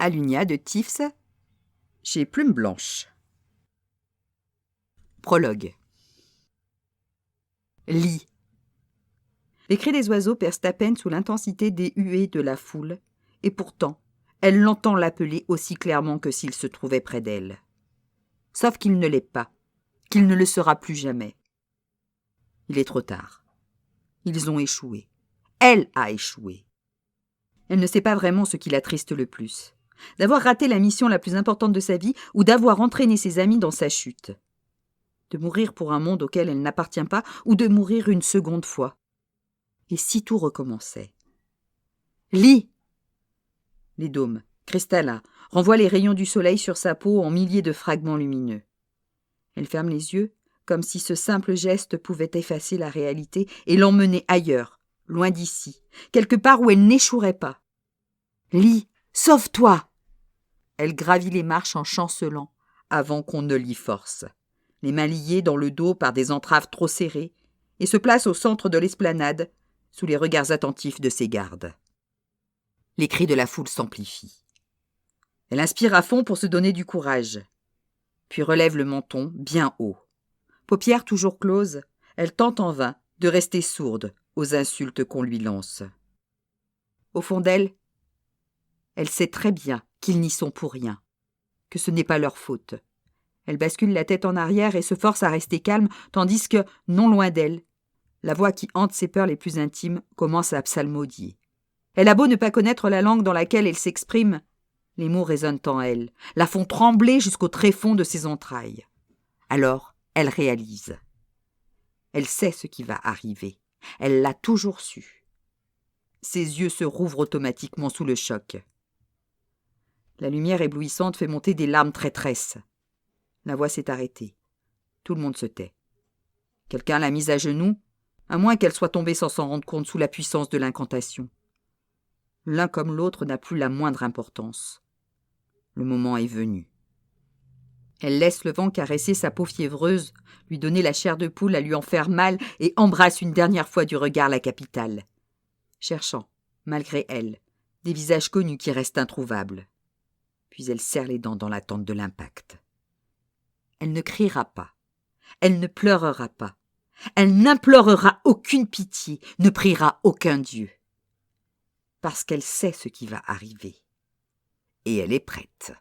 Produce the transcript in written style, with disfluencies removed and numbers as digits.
Alunia de Tifs, chez Plume Blanche. Prologue. Lis. Les cris des oiseaux percent à peine sous l'intensité des huées de la foule, et pourtant, elle l'entend l'appeler aussi clairement que s'il se trouvait près d'elle. Sauf qu'il ne l'est pas, qu'il ne le sera plus jamais. Il est trop tard. Ils ont échoué. Elle a échoué. Elle ne sait pas vraiment ce qui l'attriste le plus. D'avoir raté la mission la plus importante de sa vie ou d'avoir entraîné ses amis dans sa chute. De mourir pour un monde auquel elle n'appartient pas ou de mourir une seconde fois. Et si tout recommençait? Lis! Les dômes, cristallins, renvoient les rayons du soleil sur sa peau en milliers de fragments lumineux. Elle ferme les yeux, comme si ce simple geste pouvait effacer la réalité et l'emmener ailleurs, loin d'ici, quelque part où elle n'échouerait pas. Lis, sauve-toi! Elle gravit les marches en chancelant, avant qu'on ne l'y force, les mains liées dans le dos par des entraves trop serrées, et se place au centre de l'esplanade, sous les regards attentifs de ses gardes. Les cris de la foule s'amplifient. Elle inspire à fond pour se donner du courage, puis relève le menton bien haut. Paupières toujours closes, elle tente en vain de rester sourde aux insultes qu'on lui lance. Au fond d'elle, elle sait très bien qu'ils n'y sont pour rien, que ce n'est pas leur faute. Elle bascule la tête en arrière et se force à rester calme, tandis que, non loin d'elle, la voix qui hante ses peurs les plus intimes commence à psalmodier. Elle a beau ne pas connaître la langue dans laquelle elle s'exprime, les mots résonnent en elle, la font trembler jusqu'au tréfonds de ses entrailles. Alors, elle réalise. Elle sait ce qui va arriver. Elle l'a toujours su. Ses yeux se rouvrent automatiquement sous le choc. La lumière éblouissante fait monter des larmes traîtresses. La voix s'est arrêtée. Tout le monde se tait. Quelqu'un l'a mise à genoux, à moins qu'elle soit tombée sans s'en rendre compte sous la puissance de l'incantation. L'un comme l'autre n'a plus la moindre importance. Le moment est venu. Elle laisse le vent caresser sa peau fiévreuse, lui donner la chair de poule à lui en faire mal et embrasse une dernière fois du regard la capitale, cherchant, malgré elle, des visages connus qui restent introuvables. Puis elle serre les dents dans l'attente de l'impact. Elle ne criera pas. Elle ne pleurera pas. Elle n'implorera aucune pitié, ne priera aucun dieu. Parce qu'elle sait ce qui va arriver. Et elle est prête.